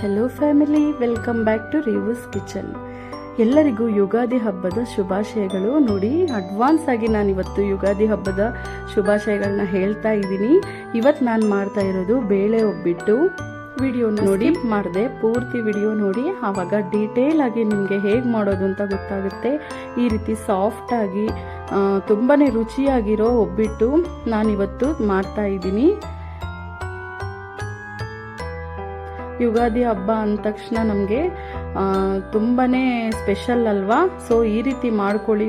Hello family, welcome back to reviews kitchen. ಎಲ್ಲರಿಗೂ ಯುಗಾದಿ ಹಬ್ಬದ ಶುಭಾಶಯಗಳು. ನೋಡಿ, ಅಡ್ವಾನ್ಸ್ ಆಗಿ ನಾನು ಇವತ್ತು ಯುಗಾದಿ ಹಬ್ಬದ ಶುಭಾಶಯಗಳನ್ನ ಹೇಳ್ತಾ ಇದ್ದೀನಿ. ಇವತ್ತು ನಾನು ಮಾಡ್ತಾ ಇರೋದು ಬೇಳೆ ಒಬ್ಬಿಟ್ಟು. ವಿಡಿಯೋ ನೋಡಿ ಮಾಡಿದೆ, ಪೂರ್ತಿ ವಿಡಿಯೋ ನೋಡಿ, ಆವಾಗ ಡೀಟೇಲ್ ಆಗಿ ನಿಮಗೆ ಹೇಗೆ ಮಾಡೋದು ಅಂತ ಗೊತ್ತಾಗುತ್ತೆ. ಈ ರೀತಿ ಸಾಫ್ಟ್ ಆಗಿ ತುಂಬಾ ರುಚಿಯಾಗಿರೋ ಒಬ್ಬಿಟ್ಟು ನಾನಿವತ್ತು ಮಾಡ್ತಾ ಇದ್ದೀನಿ. ಯುಗಾದಿ ಹಬ್ಬ ಅಂದ ತಕ್ಷಣ ನಮಗೆ ತುಂಬಾ ಸ್ಪೆಷಲ್ ಅಲ್ವಾ. ಸೊ ಈ ರೀತಿ ಮಾಡ್ಕೊಳ್ಳಿ,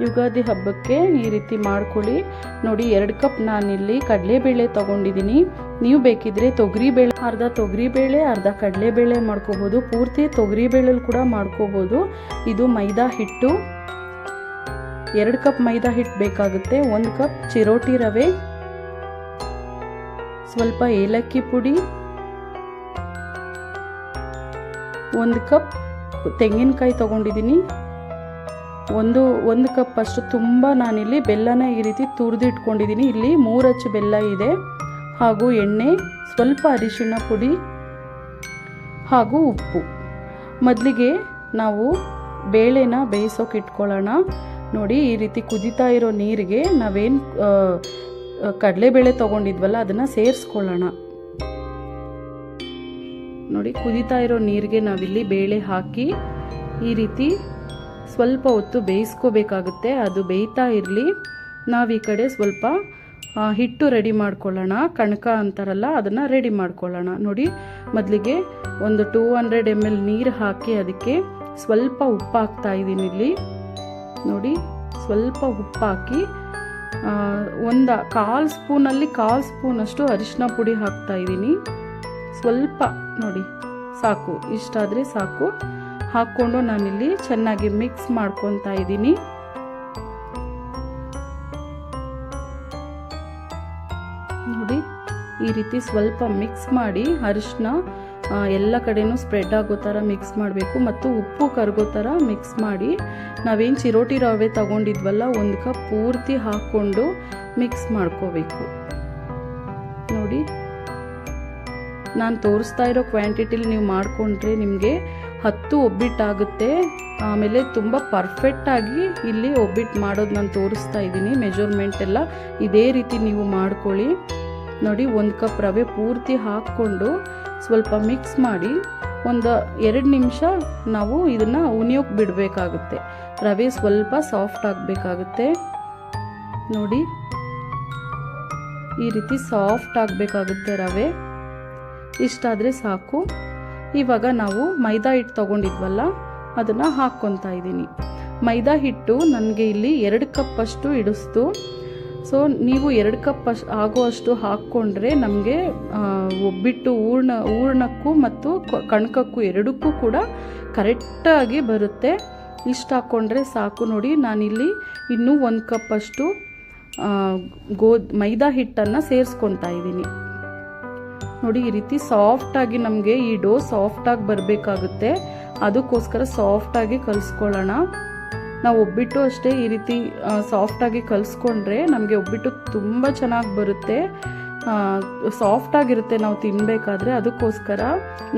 ಯುಗಾದಿ ಹಬ್ಬಕ್ಕೆ ಈ ರೀತಿ ಮಾಡ್ಕೊಳ್ಳಿ. ನೋಡಿ, 2 ಕಪ್ ನಾನಿಲ್ಲಿ ಕಡಲೆಬೇಳೆ ತಗೊಂಡಿದ್ದೀನಿ. ನೀವು ಬೇಕಿದ್ರೆ ತೊಗರಿಬೇಳೆ, ಅರ್ಧ ತೊಗರಿಬೇಳೆ ಅರ್ಧ ಕಡಲೆಬೇಳೆ ಮಾಡ್ಕೋಬೋದು. ಪೂರ್ತಿ ತೊಗರಿಬೇಳೆಲಿ ಕೂಡ ಮಾಡ್ಕೋಬೋದು. ಇದು ಮೈದಾ ಹಿಟ್ಟು, 2 ಕಪ್ ಮೈದಾ ಹಿಟ್ಟು ಬೇಕಾಗುತ್ತೆ. 1 ಕಪ್ ಚಿರೋಟಿ ರವೆ, ಸ್ವಲ್ಪ ಏಲಕ್ಕಿ ಪುಡಿ, 1 ಕಪ್ ತೆಂಗಿನಕಾಯಿ ತೊಗೊಂಡಿದ್ದೀನಿ. ಒಂದು ಕಪ್ ಅಷ್ಟು ತುಂಬ ನಾನಿಲ್ಲಿ ಬೆಲ್ಲನ ಈ ರೀತಿ ತುರಿದಿಟ್ಕೊಂಡಿದ್ದೀನಿ. ಇಲ್ಲಿ 3 ಅಚ್ಚು ಬೆಲ್ಲ ಇದೆ, ಹಾಗೂ ಎಣ್ಣೆ, ಸ್ವಲ್ಪ ಅರಿಶಿಣ ಪುಡಿ ಹಾಗೂ ಉಪ್ಪು. ಮೊದಲಿಗೆ ನಾವು ಬೇಳೆನ ಬೇಯಿಸೋಕೆ ಇಟ್ಕೊಳ್ಳೋಣ. ನೋಡಿ, ಈ ರೀತಿ ಕುದೀತಾ ಇರೋ ನೀರಿಗೆ ನಾವೇನು ಕಡಲೆಬೇಳೆ ತೊಗೊಂಡಿದ್ವಲ್ಲ ಅದನ್ನು ಸೇರಿಸ್ಕೊಳ್ಳೋಣ. ನೋಡಿ, ಕುದೀತಾ ಇರೋ ನೀರಿಗೆ ನಾವಿಲ್ಲಿ ಬೇಳೆ ಹಾಕಿ ಈ ರೀತಿ ಸ್ವಲ್ಪ ಹೊತ್ತು ಬೇಯಿಸ್ಕೋಬೇಕಾಗುತ್ತೆ. ಅದು ಬೇಯ್ತಾ ಇರಲಿ, ನಾವು ಈ ಕಡೆ ಸ್ವಲ್ಪ ಹಿಟ್ಟು ರೆಡಿ ಮಾಡ್ಕೊಳ್ಳೋಣ. ಕಣಕ ಅಂತಾರಲ್ಲ, ಅದನ್ನು ರೆಡಿ ಮಾಡ್ಕೊಳ್ಳೋಣ. ನೋಡಿ, ಮೊದಲಿಗೆ ಒಂದು 200 ml ನೀರು ಹಾಕಿ ಅದಕ್ಕೆ ಸ್ವಲ್ಪ ಉಪ್ಪು ಹಾಕ್ತಾ ಇದ್ದೀನಿ. ಇಲ್ಲಿ ನೋಡಿ, ಸ್ವಲ್ಪ ಉಪ್ಪು ಹಾಕಿ ಒಂದು 1/4 ಸ್ಪೂನಲ್ಲಿ 1/4 ಸ್ಪೂನಷ್ಟು ಅರಿಶಿನ ಪುಡಿ ಹಾಕ್ತಾ ಇದ್ದೀನಿ. ಸ್ವಲ್ಪ ನೋಡಿ, ಸಾಕು, ಇಷ್ಟಾದರೆ ಸಾಕು. ಹಾಕ್ಕೊಂಡು ನಾನಿಲ್ಲಿ ಚೆನ್ನಾಗಿ ಮಿಕ್ಸ್ ಮಾಡ್ಕೊತಾ ಇದ್ದೀನಿ. ನೋಡಿ, ಈ ರೀತಿ ಸ್ವಲ್ಪ ಮಿಕ್ಸ್ ಮಾಡಿ ಅರಿಶಿನ ಎಲ್ಲ ಕಡೆನೂ ಸ್ಪ್ರೆಡ್ ಆಗೋ ಥರ ಮಿಕ್ಸ್ ಮಾಡಬೇಕು, ಮತ್ತು ಉಪ್ಪು ಕರಗೋ ಥರ ಮಿಕ್ಸ್ ಮಾಡಿ ನಾವೇನು ಚಿರೋಟಿ ರವೆ ತಗೊಂಡಿದ್ವಲ್ಲ 1 ಕಪ್ ಪೂರ್ತಿ ಹಾಕ್ಕೊಂಡು ಮಿಕ್ಸ್ ಮಾಡ್ಕೋಬೇಕು. ನೋಡಿ, ನಾನು ತೋರಿಸ್ತಾ ಇರೋ ಕ್ವಾಂಟಿಟಿಲಿ ನೀವು ಮಾಡಿಕೊಂಡ್ರೆ ನಿಮಗೆ 10 ಒಬ್ಬಿಟ್ಟಾಗುತ್ತೆ. ಆಮೇಲೆ ತುಂಬ ಪರ್ಫೆಕ್ಟಾಗಿ ಇಲ್ಲಿ ಒಬ್ಬಿಟ್ಟು ಮಾಡೋದು ನಾನು ತೋರಿಸ್ತಾ ಇದ್ದೀನಿ. ಮೆಜರ್ಮೆಂಟ್ ಎಲ್ಲ ಇದೇ ರೀತಿ ನೀವು ಮಾಡ್ಕೊಳ್ಳಿ. ನೋಡಿ, 1 ಕಪ್ ರವೆ ಪೂರ್ತಿ ಹಾಕ್ಕೊಂಡು ಸ್ವಲ್ಪ ಮಿಕ್ಸ್ ಮಾಡಿ ಒಂದು 2 ನಿಮಿಷ ನಾವು ಇದನ್ನು ಉಣಿಯೋಕೆ ಬಿಡಬೇಕಾಗುತ್ತೆ. ರವೆ ಸ್ವಲ್ಪ ಸಾಫ್ಟ್ ಆಗಬೇಕಾಗುತ್ತೆ. ನೋಡಿ, ಈ ರೀತಿ ಸಾಫ್ಟ್ ಆಗಬೇಕಾಗುತ್ತೆ ರವೆ. ಇಷ್ಟಾದರೆ ಸಾಕು. ಇವಾಗ ನಾವು ಮೈದಾ ಹಿಟ್ಟು ತೊಗೊಂಡಿದ್ವಲ್ಲ ಅದನ್ನು ಹಾಕ್ಕೊತಾ ಇದ್ದೀನಿ. ಮೈದಾ ಹಿಟ್ಟು ನನಗೆ ಇಲ್ಲಿ 2 ಕಪ್ ಅಷ್ಟು ಹಿಡಿಸ್ತು. ಸೊ ನೀವು 2 ಕಪ್ ಆಗುವಷ್ಟು ಹಾಕ್ಕೊಂಡ್ರೆ ನಮಗೆ ಒಬ್ಬಿಟ್ಟು ಹೂರ್ಣಕ್ಕೂ ಮತ್ತು ಕಣಕಕ್ಕೂ ಎರಡಕ್ಕೂ ಕೂಡ ಕರೆಕ್ಟಾಗಿ ಬರುತ್ತೆ. ಇಷ್ಟು ಹಾಕ್ಕೊಂಡ್ರೆ ಸಾಕು. ನೋಡಿ, ನಾನಿಲ್ಲಿ ಇನ್ನೂ 1 ಕಪ್ ಅಷ್ಟು ಮೈದಾ ಹಿಟ್ಟನ್ನು ಸೇರಿಸ್ಕೊತಾ ಇದ್ದೀನಿ. ನೋಡಿ, ಈ ರೀತಿ ಸಾಫ್ಟಾಗಿ ನಮಗೆ ಈ ಡೋ ಸಾಫ್ಟಾಗಿ ಬರಬೇಕಾಗುತ್ತೆ. ಅದಕ್ಕೋಸ್ಕರ ಸಾಫ್ಟಾಗಿ ಕಲಿಸ್ಕೊಳ್ಳೋಣ. ನಾವು ಒಬ್ಬಿಟ್ಟು ಅಷ್ಟೇ ಈ ರೀತಿ ಸಾಫ್ಟಾಗಿ ಕಲಿಸ್ಕೊಂಡ್ರೆ ನಮಗೆ ಒಬ್ಬಿಟ್ಟು ತುಂಬ ಚೆನ್ನಾಗಿ ಬರುತ್ತೆ, ಸಾಫ್ಟಾಗಿರುತ್ತೆ ನಾವು ತಿನ್ನಬೇಕಾದ್ರೆ. ಅದಕ್ಕೋಸ್ಕರ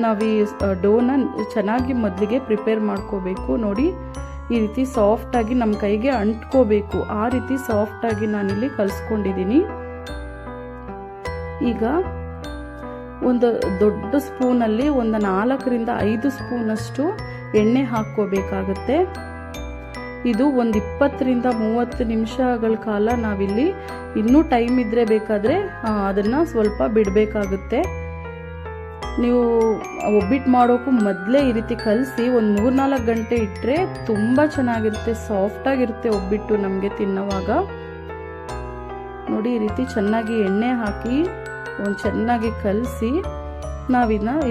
ನಾವು ಈ ಡೋನ ಚೆನ್ನಾಗಿ ಮೊದಲಿಗೆ ಪ್ರಿಪೇರ್ ಮಾಡ್ಕೋಬೇಕು. ನೋಡಿ, ಈ ರೀತಿ ಸಾಫ್ಟಾಗಿ ನಮ್ಮ ಕೈಗೆ ಅಂಟ್ಕೋಬೇಕು. ಆ ರೀತಿ ಸಾಫ್ಟಾಗಿ ನಾನಿಲ್ಲಿ ಕಲಿಸ್ಕೊಂಡಿದ್ದೀನಿ. ಈಗ ಒಂದು ದೊಡ್ಡ ಸ್ಪೂನಲ್ಲಿ ಒಂದು 4ರಿಂದ 5 ಸ್ಪೂನಷ್ಟು ಎಣ್ಣೆ ಹಾಕ್ಕೋಬೇಕಾಗುತ್ತೆ. ಇದು ಒಂದು 20ರಿಂದ 30 ನಿಮಿಷಗಳ ಕಾಲ ನಾವಿಲ್ಲಿ, ಇನ್ನೂ ಟೈಮ್ ಇದ್ದರೆ ಬೇಕಾದರೆ ಅದನ್ನು ಸ್ವಲ್ಪ ಬಿಡಬೇಕಾಗುತ್ತೆ. ನೀವು ಒಬ್ಬಿಟ್ಟು ಮಾಡೋಕ್ಕೂ ಮೊದಲೇ ಈ ರೀತಿ ಕಲಸಿ ಒಂದು 3-4 ಗಂಟೆ ಇಟ್ಟರೆ ತುಂಬ ಚೆನ್ನಾಗಿರುತ್ತೆ, ಸಾಫ್ಟಾಗಿರುತ್ತೆ ಒಬ್ಬಿಟ್ಟು ನಮಗೆ ತಿನ್ನೋವಾಗ. ನೋಡಿ, ಈ ರೀತಿ ಚೆನ್ನಾಗಿ ಎಣ್ಣೆ ಹಾಕಿ ಒಂದು ಚೆನ್ನಾಗಿ ಕಲಸಿ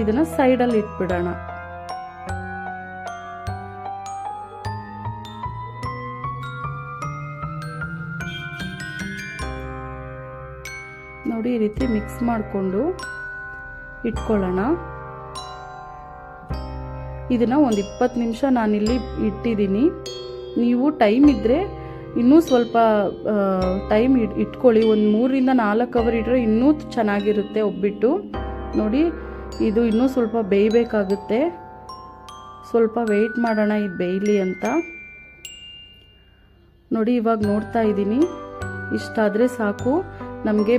ಇದನ್ನು ಸೈಡಲ್ಲಿ ಇಟ್ಬಿಡೋಣ. ನೋಡಿ, ಈ ರೀತಿ ಮಿಕ್ಸ್ ಮಾಡಿಕೊಂಡು ಇಟ್ಕೊಳ್ಳೋಣ. ಇದನ್ನು ಒಂದು 20 ನಿಮಿಷ ನಾನಿಲ್ಲಿ ಇಟ್ಟಿದ್ದೀನಿ. ನೀವು ಟೈಮ್ ಇದ್ದರೆ ಇನ್ನೂ ಸ್ವಲ್ಪ ಟೈಮ್ ಇಟ್ಕೊಳ್ಳಿ. ಒಂದು 3ರಿಂದ 4 ಅವರ್ ಇಟ್ಟರೆ ಇನ್ನೂ ಚೆನ್ನಾಗಿರುತ್ತೆ ಒಬ್ಬಿಟ್ಟು. ನೋಡಿ, ಇದು ಇನ್ನೂ ಸ್ವಲ್ಪ ಬೇಯಬೇಕಾಗುತ್ತೆ. ಸ್ವಲ್ಪ ವೆಯ್ಟ್ ಮಾಡೋಣ ಇದು ಬೇಯಲಿ ಅಂತ. ನೋಡಿ ಇವಾಗ ನೋಡ್ತಾ ಇದ್ದೀನಿ, ಇಷ್ಟಾದರೆ ಸಾಕು ನಮಗೆ.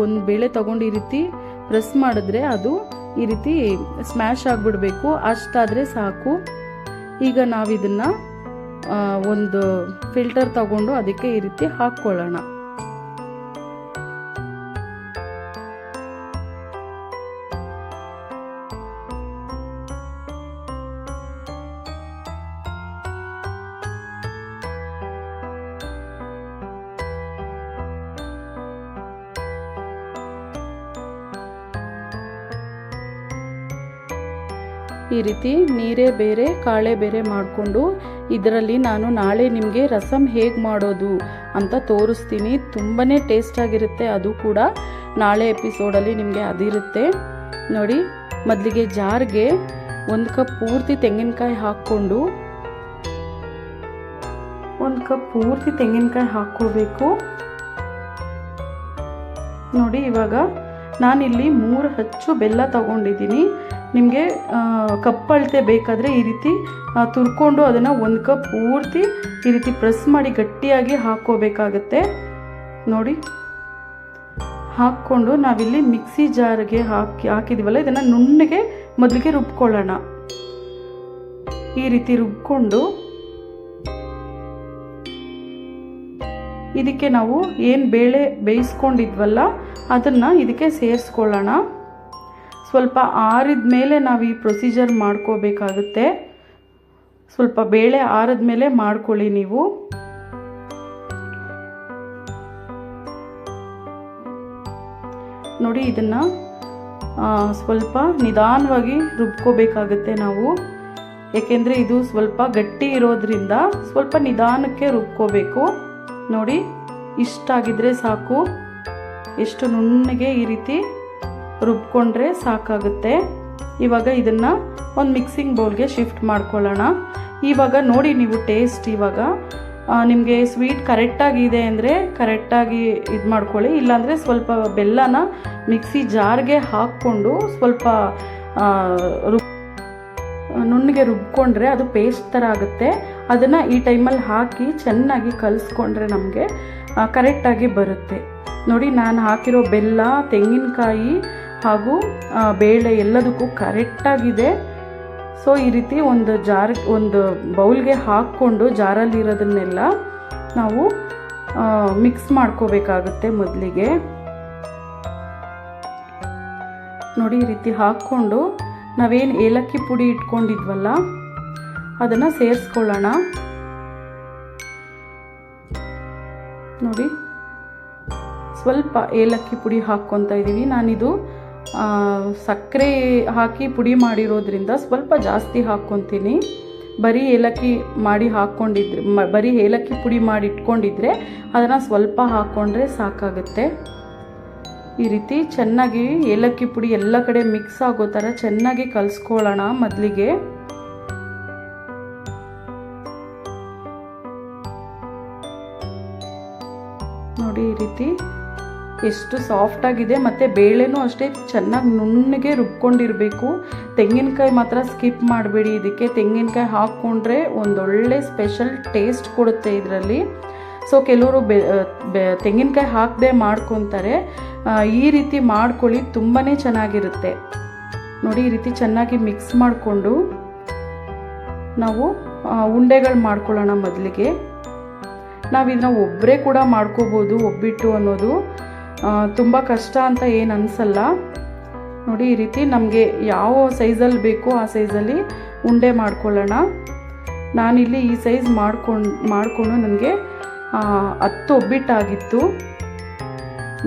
ಒಂದು ಬೇಳೆ ತೊಗೊಂಡು ಈ ರೀತಿ ಪ್ರೆಸ್ ಮಾಡಿದ್ರೆ ಅದು ಈ ರೀತಿ ಸ್ಮ್ಯಾಶ್ ಆಗಿಬಿಡಬೇಕು, ಅಷ್ಟಾದರೆ ಸಾಕು. ಈಗ ನಾವಿದನ್ನು ಒಂದು ಫಿಲ್ಟರ್ ತಗೊಂಡು ಅದಕ್ಕೆ ಈ ರೀತಿ ಹಾಕ್ಕೊಳ್ಳೋಣ. ಈ ರೀತಿ ನೀರೇ ಬೇರೆ ಕಾಳೆ ಬೇರೆ ಮಾಡಿಕೊಂಡು ಇದರಲ್ಲಿ ನಾನು ನಾಳೆ ನಿಮಗೆ ರಸಮ್ ಹೇಗೆ ಮಾಡೋದು ಅಂತ ತೋರಿಸ್ತೀನಿ. ತುಂಬಾ ಟೇಸ್ಟಾಗಿರುತ್ತೆ. ಅದು ಕೂಡ ನಾಳೆ ಎಪಿಸೋಡಲ್ಲಿ ನಿಮಗೆ ಅದಿರುತ್ತೆ ನೋಡಿ. ಮೊದಲಿಗೆ ಜಾರ್ಗೆ 1 ಕಪ್ ಪೂರ್ತಿ ತೆಂಗಿನಕಾಯಿ ಹಾಕ್ಕೊಂಡು 1 ಕಪ್ ಪೂರ್ತಿ ತೆಂಗಿನಕಾಯಿ ಹಾಕ್ಕೋಬೇಕು ನೋಡಿ. ಇವಾಗ ನಾನಿಲ್ಲಿ 3 ಅಚ್ಚು ಬೆಲ್ಲ ತಗೊಂಡಿದ್ದೀನಿ. ನಿಮಗೆ ಕಪ್ ಅಳತೆ ಬೇಕಾದರೆ ಈ ರೀತಿ ತುರ್ಕೊಂಡು ಅದನ್ನು 1 ಕಪ್ ಪೂರ್ತಿ ಈ ರೀತಿ ಪ್ರೆಸ್ ಮಾಡಿ ಗಟ್ಟಿಯಾಗಿ ಹಾಕ್ಕೋಬೇಕಾಗತ್ತೆ ನೋಡಿ. ಹಾಕ್ಕೊಂಡು ನಾವಿಲ್ಲಿ ಮಿಕ್ಸಿ ಜಾರ್ಗೆ ಹಾಕಿದ್ದೀವಲ್ಲ, ಇದನ್ನು ನುಣ್ಣಗೆ ಮೊದಲಿಗೆ ರುಬ್ಕೊಳ್ಳೋಣ. ಈ ರೀತಿ ರುಬ್ಕೊಂಡು ಇದಕ್ಕೆ ನಾವು ಏನು ಬೇಳೆ ಬೇಯಿಸ್ಕೊಂಡಿದ್ವಲ್ಲ ಅದನ್ನು ಇದಕ್ಕೆ ಸೇರಿಸ್ಕೊಳ್ಳೋಣ. ಸ್ವಲ್ಪ ಆರಿದ ಮೇಲೆ ನಾವು ಈ ಪ್ರೊಸೀಜರ್ ಮಾಡ್ಕೋಬೇಕಾಗುತ್ತೆ. ಸ್ವಲ್ಪ ಬೇಳೆ ಆರಿದ ಮೇಲೆ ಮಾಡ್ಕೊಳ್ಳಿ ನೀವು. ನೋಡಿ ಇದನ್ನು ಸ್ವಲ್ಪ ನಿಧಾನವಾಗಿ ರುಬ್ಕೋಬೇಕಾಗುತ್ತೆ ನಾವು. ಏಕೆಂದರೆ ಇದು ಸ್ವಲ್ಪ ಗಟ್ಟಿ ಇರೋದ್ರಿಂದ ಸ್ವಲ್ಪ ನಿಧಾನಕ್ಕೆ ರುಬ್ಕೋಬೇಕು ನೋಡಿ. ಇಷ್ಟಾಗಿದ್ರೆ ಸಾಕು. ಎಷ್ಟು ನುಣ್ಣಗೆ ಈ ರೀತಿ ರುಬ್ಕೊಂಡ್ರೆ ಸಾಕಾಗುತ್ತೆ. ಇವಾಗ ಇದನ್ನು ಒಂದು ಮಿಕ್ಸಿಂಗ್ ಬೌಲ್ಗೆ ಶಿಫ್ಟ್ ಮಾಡ್ಕೊಳ್ಳೋಣ. ಇವಾಗ ನೋಡಿ ನೀವು ಟೇಸ್ಟ್, ಇವಾಗ ನಿಮಗೆ ಸ್ವೀಟ್ ಕರೆಕ್ಟಾಗಿದೆ ಅಂದರೆ ಕರೆಕ್ಟಾಗಿ ಇದು ಮಾಡ್ಕೊಳ್ಳಿ. ಇಲ್ಲಾಂದರೆ ಸ್ವಲ್ಪ ಬೆಲ್ಲನ ಮಿಕ್ಸಿ ಜಾರ್ಗೆ ಹಾಕ್ಕೊಂಡು ಸ್ವಲ್ಪ ನುಣ್ಣಗೆ ರುಬ್ಕೊಂಡ್ರೆ ಅದು ಪೇಸ್ಟ್ ಥರ ಆಗುತ್ತೆ. ಅದನ್ನು ಈ ಟೈಮಲ್ಲಿ ಹಾಕಿ ಚೆನ್ನಾಗಿ ಕಲಿಸ್ಕೊಂಡ್ರೆ ನಮಗೆ ಕರೆಕ್ಟಾಗಿ ಬರುತ್ತೆ ನೋಡಿ. ನಾನು ಹಾಕಿರೋ ಬೆಲ್ಲ, ತೆಂಗಿನಕಾಯಿ ಹಾಗೂ ಬೇಳೆ ಎಲ್ಲದಕ್ಕೂ ಕರೆಕ್ಟಾಗಿದೆ. ಸೊ ಈ ರೀತಿ ಒಂದು ಬೌಲ್ಗೆ ಹಾಕ್ಕೊಂಡು ಜಾರಲ್ಲಿರೋದನ್ನೆಲ್ಲ ನಾವು ಮಿಕ್ಸ್ ಮಾಡ್ಕೋಬೇಕಾಗುತ್ತೆ ಮೊದಲಿಗೆ ನೋಡಿ. ಈ ರೀತಿ ಹಾಕ್ಕೊಂಡು ನಾವೇನು ಏಲಕ್ಕಿ ಪುಡಿ ಇಟ್ಕೊಂಡಿದ್ವಲ್ಲ ಅದನ್ನು ಸೇರಿಸ್ಕೊಳ್ಳೋಣ ನೋಡಿ. ಸ್ವಲ್ಪ ಏಲಕ್ಕಿ ಪುಡಿ ಹಾಕ್ಕೊತಾ ಇದ್ದೀವಿ. ನಾನಿದು ಸಕ್ಕರೆ ಹಾಕಿ ಪುಡಿ ಮಾಡಿರೋದ್ರಿಂದ ಸ್ವಲ್ಪ ಜಾಸ್ತಿ ಹಾಕ್ಕೊತೀನಿ. ಬರೀ ಏಲಕ್ಕಿ ಮಾಡಿ ಹಾಕ್ಕೊಂಡಿದ್ರೆ, ಬರೀ ಏಲಕ್ಕಿ ಪುಡಿ ಮಾಡಿ ಇಟ್ಕೊಂಡಿದ್ರೆ ಅದನ್ನು ಸ್ವಲ್ಪ ಹಾಕ್ಕೊಂಡ್ರೆ ಸಾಕಾಗುತ್ತೆ. ಈ ರೀತಿ ಚೆನ್ನಾಗಿ ಏಲಕ್ಕಿ ಪುಡಿ ಎಲ್ಲ ಕಡೆ ಮಿಕ್ಸ್ ಆಗೋ ಥರ ಚೆನ್ನಾಗಿ ಕಲಿಸ್ಕೊಳ್ಳೋಣ ಮೊದಲಿಗೆ. ನೋಡಿ ಈ ರೀತಿ ಎಷ್ಟು ಸಾಫ್ಟಾಗಿದೆ. ಮತ್ತು ಬೇಳೆನೂ ಅಷ್ಟೇ ಚೆನ್ನಾಗಿ ನುಣ್ಣಗೆ ರುಬ್ಕೊಂಡಿರಬೇಕು. ತೆಂಗಿನಕಾಯಿ ಮಾತ್ರ ಸ್ಕಿಪ್ ಮಾಡಬೇಡಿ. ಇದಕ್ಕೆ ತೆಂಗಿನಕಾಯಿ ಹಾಕ್ಕೊಂಡ್ರೆ ಒಂದೊಳ್ಳೆ ಸ್ಪೆಷಲ್ ಟೇಸ್ಟ್ ಕೊಡುತ್ತೆ ಇದರಲ್ಲಿ. ಸೊ ಕೆಲವರು ತೆಂಗಿನಕಾಯಿ ಹಾಕದೆ ಮಾಡ್ಕೊತಾರೆ. ಈ ರೀತಿ ಮಾಡ್ಕೊಳ್ಳಿ, ತುಂಬಾ ಚೆನ್ನಾಗಿರುತ್ತೆ ನೋಡಿ. ಈ ರೀತಿ ಚೆನ್ನಾಗಿ ಮಿಕ್ಸ್ ಮಾಡಿಕೊಂಡು ನಾವು ಉಂಡೆಗಳು ಮಾಡ್ಕೊಳ್ಳೋಣ ಮೊದಲಿಗೆ. ನಾವು ಇದನ್ನ ಒಬ್ಬರೇ ಕೂಡ ಮಾಡ್ಕೋಬೋದು. ಒಬ್ಬಿಟ್ಟು ಅನ್ನೋದು ತುಂಬ ಕಷ್ಟ ಅಂತ ಏನು ಅನಿಸಲ್ಲ ನೋಡಿ. ಈ ರೀತಿ ನಮಗೆ ಯಾವ ಸೈಜಲ್ಲಿ ಬೇಕೋ ಆ ಸೈಜಲ್ಲಿ ಉಂಡೆ ಮಾಡ್ಕೊಳ್ಳೋಣ. ನಾನಿಲ್ಲಿ ಈ ಸೈಜ್ ಮಾಡಿಕೊಂಡು ನನಗೆ 10 ಒಬ್ಬಿಟ್ಟಾಗಿತ್ತು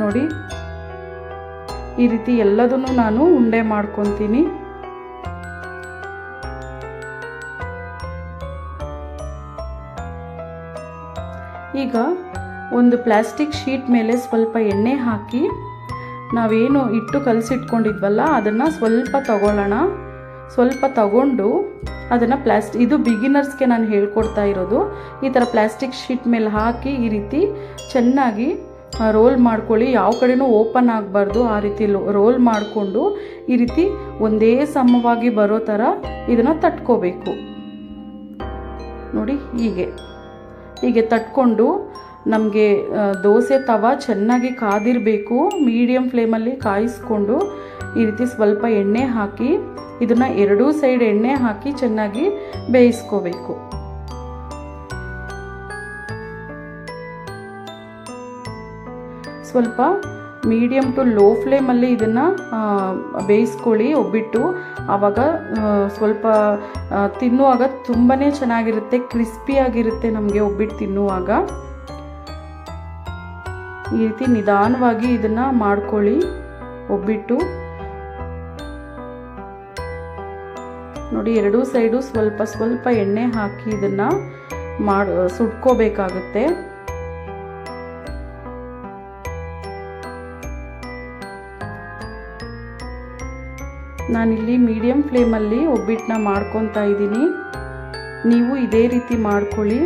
ನೋಡಿ. ಈ ರೀತಿ ಎಲ್ಲದನ್ನು ನಾನು ಉಂಡೆ ಮಾಡ್ಕೊತೀನಿ. ಈಗ ಒಂದು ಪ್ಲಾಸ್ಟಿಕ್ ಶೀಟ್ ಮೇಲೆ ಸ್ವಲ್ಪ ಎಣ್ಣೆ ಹಾಕಿ ನಾವೇನು ಹಿಟ್ಟು ಕಲಸಿಟ್ಕೊಂಡಿದ್ವಲ್ಲ ಅದನ್ನು ಸ್ವಲ್ಪ ತಗೊಳ್ಳೋಣ. ಸ್ವಲ್ಪ ತಗೊಂಡು ಅದನ್ನು ಇದು ಬಿಗಿನರ್ಸ್ಗೆ ನಾನು ಹೇಳ್ಕೊಡ್ತಾ ಇರೋದು. ಈ ಥರ ಪ್ಲಾಸ್ಟಿಕ್ ಶೀಟ್ ಮೇಲೆ ಹಾಕಿ ಈ ರೀತಿ ಚೆನ್ನಾಗಿ ರೋಲ್ ಮಾಡ್ಕೊಳ್ಳಿ. ಯಾವ ಕಡೆನೂ ಓಪನ್ ಆಗಬಾರ್ದು. ಆ ರೀತಿ ರೋಲ್ ಮಾಡಿಕೊಂಡು ಈ ರೀತಿ ಒಂದೇ ಸಮವಾಗಿ ಬರೋ ಥರ ಇದನ್ನು ತಟ್ಕೋಬೇಕು. ನೋಡಿ ಹೀಗೆ ತಟ್ಕೊಂಡು ನಮಗೆ ದೋಸೆ ತವ ಚೆನ್ನಾಗಿ ಕಾದಿರಬೇಕು. ಮೀಡಿಯಮ್ ಫ್ಲೇಮಲ್ಲಿ ಕಾಯಿಸ್ಕೊಂಡು ಈ ರೀತಿ ಸ್ವಲ್ಪ ಎಣ್ಣೆ ಹಾಕಿ ಇದನ್ನು ಎರಡೂ ಸೈಡ್ ಎಣ್ಣೆ ಹಾಕಿ ಚೆನ್ನಾಗಿ ಬೇಯಿಸ್ಕೋಬೇಕು. ಸ್ವಲ್ಪ ಮೀಡಿಯಮ್ ಟು ಲೋ ಫ್ಲೇಮಲ್ಲಿ ಇದನ್ನು ಬೇಯಿಸ್ಕೊಳ್ಳಿ ಒಬ್ಬಿಟ್ಟು. ಆವಾಗ ಸ್ವಲ್ಪ ತಿನ್ನುವಾಗ ತುಂಬಾ ಚೆನ್ನಾಗಿರುತ್ತೆ, ಕ್ರಿಸ್ಪಿಯಾಗಿರುತ್ತೆ ನಮಗೆ ಒಬ್ಬಿಟ್ಟು ತಿನ್ನುವಾಗ. ಈ ರೀತಿ ನಿಧಾನವಾಗಿ ಇದನ್ನು ಮಾಡ್ಕೊಳ್ಳಿ ಒಬ್ಬಿಟ್ಟು. ನೋಡಿ ಎರಡೂ ಸೈಡು ಸ್ವಲ್ಪ ಸ್ವಲ್ಪ ಎಣ್ಣೆ ಹಾಕಿ ಇದನ್ನು ಸುಟ್ಕೋಬೇಕಾಗುತ್ತೆ. ನಾನಿಲ್ಲಿ ಮೀಡಿಯಮ್ ಫ್ಲೇಮಲ್ಲಿ ಒಬ್ಬಿಟ್ಟನ್ನ ಮಾಡ್ಕೊತಾ ಇದ್ದೀನಿ. ನೀವು ಇದೇ ರೀತಿ ಮಾಡ್ಕೊಳ್ಳಿ.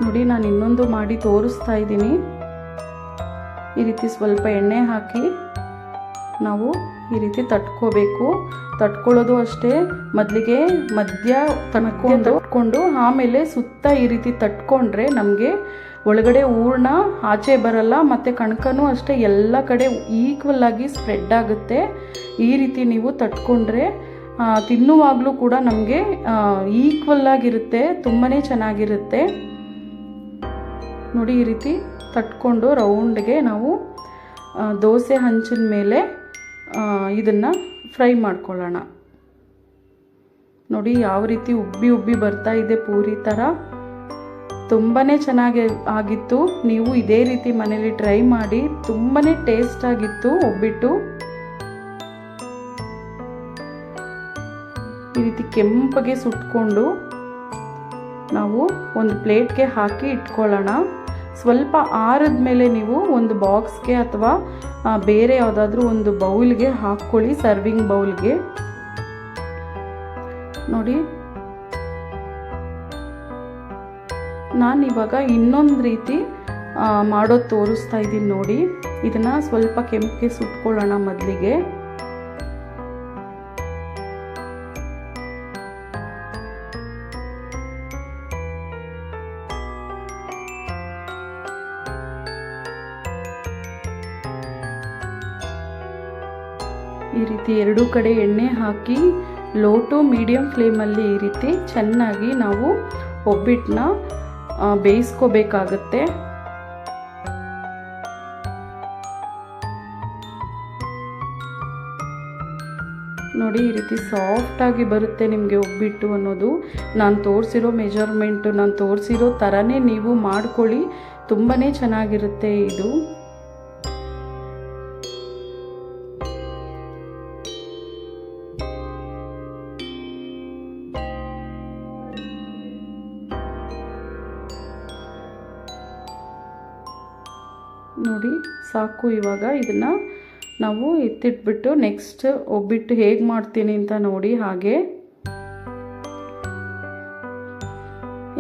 ನೋಡಿ ನಾನು ಇನ್ನೊಂದು ಮಾಡಿ ತೋರಿಸ್ತಾ ಇದ್ದೀನಿ. ಈ ರೀತಿ ಸ್ವಲ್ಪ ಎಣ್ಣೆ ಹಾಕಿ ನಾವು ಈ ರೀತಿ ತಟ್ಕೋಬೇಕು. ತಟ್ಕೊಳ್ಳೋದು ಅಷ್ಟೇ, ಮೊದಲಿಗೆ ಮಧ್ಯ ತಟ್ಕೊಂಡು ಆಮೇಲೆ ಸುತ್ತ ಈ ರೀತಿ ತಟ್ಕೊಂಡ್ರೆ ನಮಗೆ ಒಳಗಡೆ ಹೂರ್ಣ ಆಚೆ ಬರಲ್ಲ, ಮತ್ತು ಕಣಕನೂ ಅಷ್ಟೇ ಎಲ್ಲ ಕಡೆ ಈಕ್ವಲ್ ಆಗಿ ಸ್ಪ್ರೆಡ್ ಆಗುತ್ತೆ. ಈ ರೀತಿ ನೀವು ತಟ್ಕೊಂಡ್ರೆ ತಿನ್ನುವಾಗಲೂ ಕೂಡ ನಮಗೆ ಈಕ್ವಲ್ ಆಗಿರುತ್ತೆ, ತುಂಬಾ ಚೆನ್ನಾಗಿರುತ್ತೆ. ನೋಡಿ ಈ ರೀತಿ ತಟ್ಕೊಂಡು ರೌಂಡ್ಗೆ ನಾವು ದೋಸೆ ಹಂಚಿನ ಮೇಲೆ ಇದನ್ನು ಫ್ರೈ ಮಾಡ್ಕೊಳ್ಳೋಣ. ನೋಡಿ ಯಾವ ರೀತಿ ಉಬ್ಬಿ ಉಬ್ಬಿ ಬರ್ತಾ ಇದೆ ಪೂರಿ ಥರ. ತುಂಬಾ ಚೆನ್ನಾಗಿ ಆಗಿತ್ತು. ನೀವು ಇದೇ ರೀತಿ ಮನೇಲಿ ಟ್ರೈ ಮಾಡಿ, ತುಂಬಾ ಟೇಸ್ಟ್ ಆಗಿತ್ತು ಒಬ್ಬಿಟ್ಟು. ಈ ರೀತಿ ಕೆಂಪಗೆ ಸುಟ್ಕೊಂಡು ನಾವು ಒಂದು ಪ್ಲೇಟ್ಗೆ ಹಾಕಿ ಇಟ್ಕೊಳ್ಳೋಣ. ಸ್ವಲ್ಪ ಆರಿದ ಮೇಲೆ ನೀವು ಒಂದು ಬಾಕ್ಸ್ಗೆ ಅಥವಾ ಬೇರೆ ಯಾವುದಾದ್ರೂ ಒಂದು ಬೌಲ್ಗೆ ಹಾಕ್ಕೊಳ್ಳಿ, ಸರ್ವಿಂಗ್ ಬೌಲ್ಗೆ. ನೋಡಿ ನಾನಿವಾಗ ಇನ್ನೊಂದು ರೀತಿ ಮಾಡೋದು ತೋರಿಸ್ತಾ ಇದ್ದೀನಿ. ನೋಡಿ ಇದನ್ನು ಸ್ವಲ್ಪ ಕೆಂಪಿಗೆ ಸುಟ್ಕೊಳ್ಳೋಣ ಮೊದಲಿಗೆ. ಈ ರೀತಿ ಎರಡೂ ಕಡೆ ಎಣ್ಣೆ ಹಾಕಿ ಲೋ ಟು ಮೀಡಿಯಮ್ ಫ್ಲೇಮಲ್ಲಿ ಈ ರೀತಿ ಚೆನ್ನಾಗಿ ನಾವು ಒಬ್ಬಿಟ್ಟನ್ನ ಬೇಯಿಸ್ಕೋಬೇಕಾಗತ್ತೆ. ನೋಡಿ ಈ ರೀತಿ ಸಾಫ್ಟಾಗಿ ಬರುತ್ತೆ ನಿಮಗೆ ಒಬ್ಬಿಟ್ಟು ಅನ್ನೋದು. ನಾನು ತೋರಿಸಿರೋ ಮೆಜರ್ಮೆಂಟು, ನಾನು ತೋರಿಸಿರೋ ಥರನೇ ನೀವು ಮಾಡ್ಕೊಳ್ಳಿ, ತುಂಬಾ ಚೆನ್ನಾಗಿರುತ್ತೆ ಇದು. ನೋಡಿ ಸಾಕು. ಇವಾಗ ಇದನ್ನು ನಾವು ಎತ್ತಿಟ್ಬಿಟ್ಟು ನೆಕ್ಸ್ಟ್ ಒಬ್ಬಿಟ್ಟು ಹೇಗೆ ಮಾಡ್ತೀನಿ ಅಂತ ನೋಡಿ. ಹಾಗೆ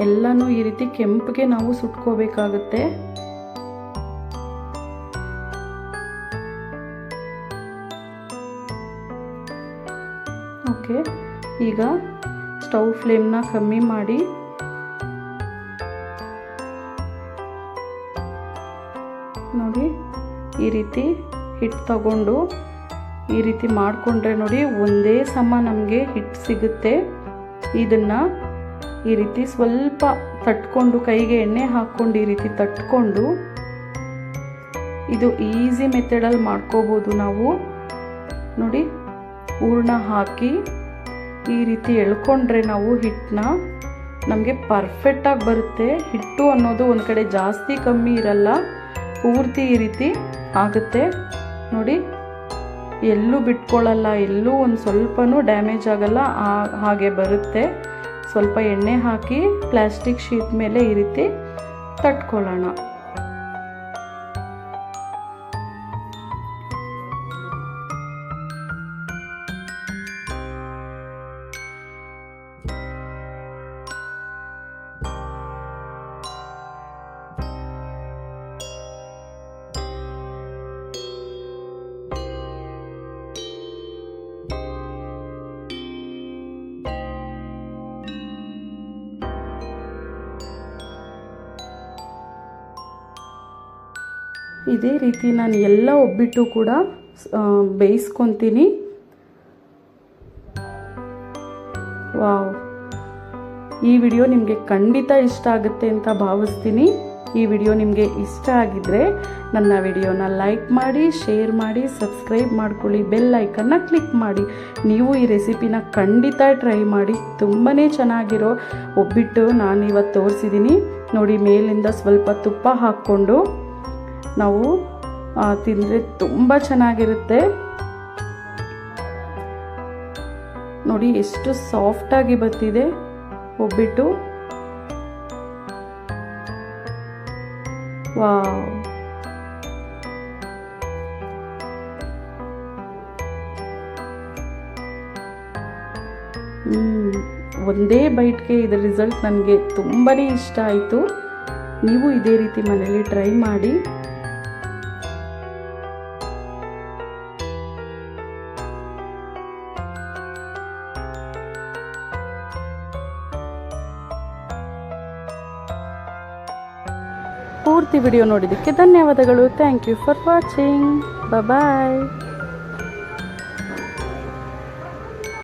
ಎಲ್ಲನೂ ಈ ರೀತಿ ಕೆಂಪಿಗೆ ನಾವು ಸುಟ್ಕೋಬೇಕಾಗುತ್ತೆ. ಓಕೆ, ಈಗ ಸ್ಟವ್ ಫ್ಲೇಮ್ನ ಕಮ್ಮಿ ಮಾಡಿ ನೋಡಿ ಈ ರೀತಿ ಹಿಟ್ಟು ತಗೊಂಡು ಈ ರೀತಿ ಮಾಡಿಕೊಂಡ್ರೆ ನೋಡಿ ಒಂದೇ ಸಮ ನಮಗೆ ಹಿಟ್ಟು ಸಿಗುತ್ತೆ. ಇದನ್ನು ಈ ರೀತಿ ಸ್ವಲ್ಪ ತಟ್ಕೊಂಡು ಕೈಗೆ ಎಣ್ಣೆ ಹಾಕ್ಕೊಂಡು ಈ ರೀತಿ ತಟ್ಕೊಂಡು, ಇದು ಈಸಿ ಮೆಥಡಲ್ಲಿ ಮಾಡ್ಕೋಬೋದು ನಾವು. ನೋಡಿ ಹೂರ್ಣ ಹಾಕಿ ಈ ರೀತಿ ಎಳ್ಕೊಂಡ್ರೆ ನಾವು ಹಿಟ್ಟನ್ನ ನಮಗೆ ಪರ್ಫೆಕ್ಟಾಗಿ ಬರುತ್ತೆ. ಹಿಟ್ಟು ಅನ್ನೋದು ಒಂದು ಕಡೆ ಜಾಸ್ತಿ ಕಮ್ಮಿ ಇರಲ್ಲ, ಪೂರ್ತಿ ಈ ರೀತಿ ಆಗುತ್ತೆ. ನೋಡಿ ಎಲ್ಲೂ ಬಿಟ್ಕೊಳ್ಳಲ್ಲ, ಎಲ್ಲೂ ಒಂದು ಸ್ವಲ್ಪನೂ ಡ್ಯಾಮೇಜ್ ಆಗಲ್ಲ, ಹಾಗೆ ಬರುತ್ತೆ. ಸ್ವಲ್ಪ ಎಣ್ಣೆ ಹಾಕಿ ಪ್ಲಾಸ್ಟಿಕ್ ಶೀಟ್ ಮೇಲೆ ಈ ರೀತಿ ತಟ್ಕೊಳ್ಳೋಣ. ಇದೇ ರೀತಿ ನಾನು ಎಲ್ಲ ಒಬ್ಬಿಟ್ಟು ಕೂಡ ಬೇಯಿಸ್ಕೊತೀನಿ. ವಾವ್, ಈ ವಿಡಿಯೋ ನಿಮಗೆ ಖಂಡಿತ ಇಷ್ಟ ಆಗುತ್ತೆ ಅಂತ ಭಾವಿಸ್ತೀನಿ. ಈ ವಿಡಿಯೋ ನಿಮಗೆ ಇಷ್ಟ ಆಗಿದ್ದರೆ ನನ್ನ ವಿಡಿಯೋನ ಲೈಕ್ ಮಾಡಿ, ಶೇರ್ ಮಾಡಿ, ಸಬ್ಸ್ಕ್ರೈಬ್ ಮಾಡ್ಕೊಳ್ಳಿ, ಬೆಲ್ ಐಕನ್ನ ಕ್ಲಿಕ್ ಮಾಡಿ. ನೀವು ಈ ರೆಸಿಪಿನ ಖಂಡಿತ ಟ್ರೈ ಮಾಡಿ. ತುಂಬಾ ಚೆನ್ನಾಗಿರೋ ಒಬ್ಬಿಟ್ಟು ನಾನು ಇವತ್ತು ತೋರಿಸಿದ್ದೀನಿ ನೋಡಿ. ಮೇಲಿಂದ ಸ್ವಲ್ಪ ತುಪ್ಪ ಹಾಕ್ಕೊಂಡು ನಾವು ತಿಂದರೆ ತುಂಬ ಚೆನ್ನಾಗಿರುತ್ತೆ ನೋಡಿ. ಎಷ್ಟು ಸಾಫ್ಟಾಗಿ ಬರ್ತಿದೆ ಒಬ್ಬಿಟ್ಟು. ವಾವ್, ಒಂದೇ ಬೈಟ್ಗೆ ಇದರ ರಿಸಲ್ಟ್ ನನಗೆ ತುಂಬಾ ಇಷ್ಟ ಆಯಿತು. ನೀವು ಇದೇ ರೀತಿ ಮನೇಲಿ ಟ್ರೈ ಮಾಡಿ. ಪೂರ್ತಿ ವಿಡಿಯೋ ನೋಡಿದ್ದಕ್ಕೆ ಧನ್ಯವಾದಗಳು. Thank you for watching. Bye.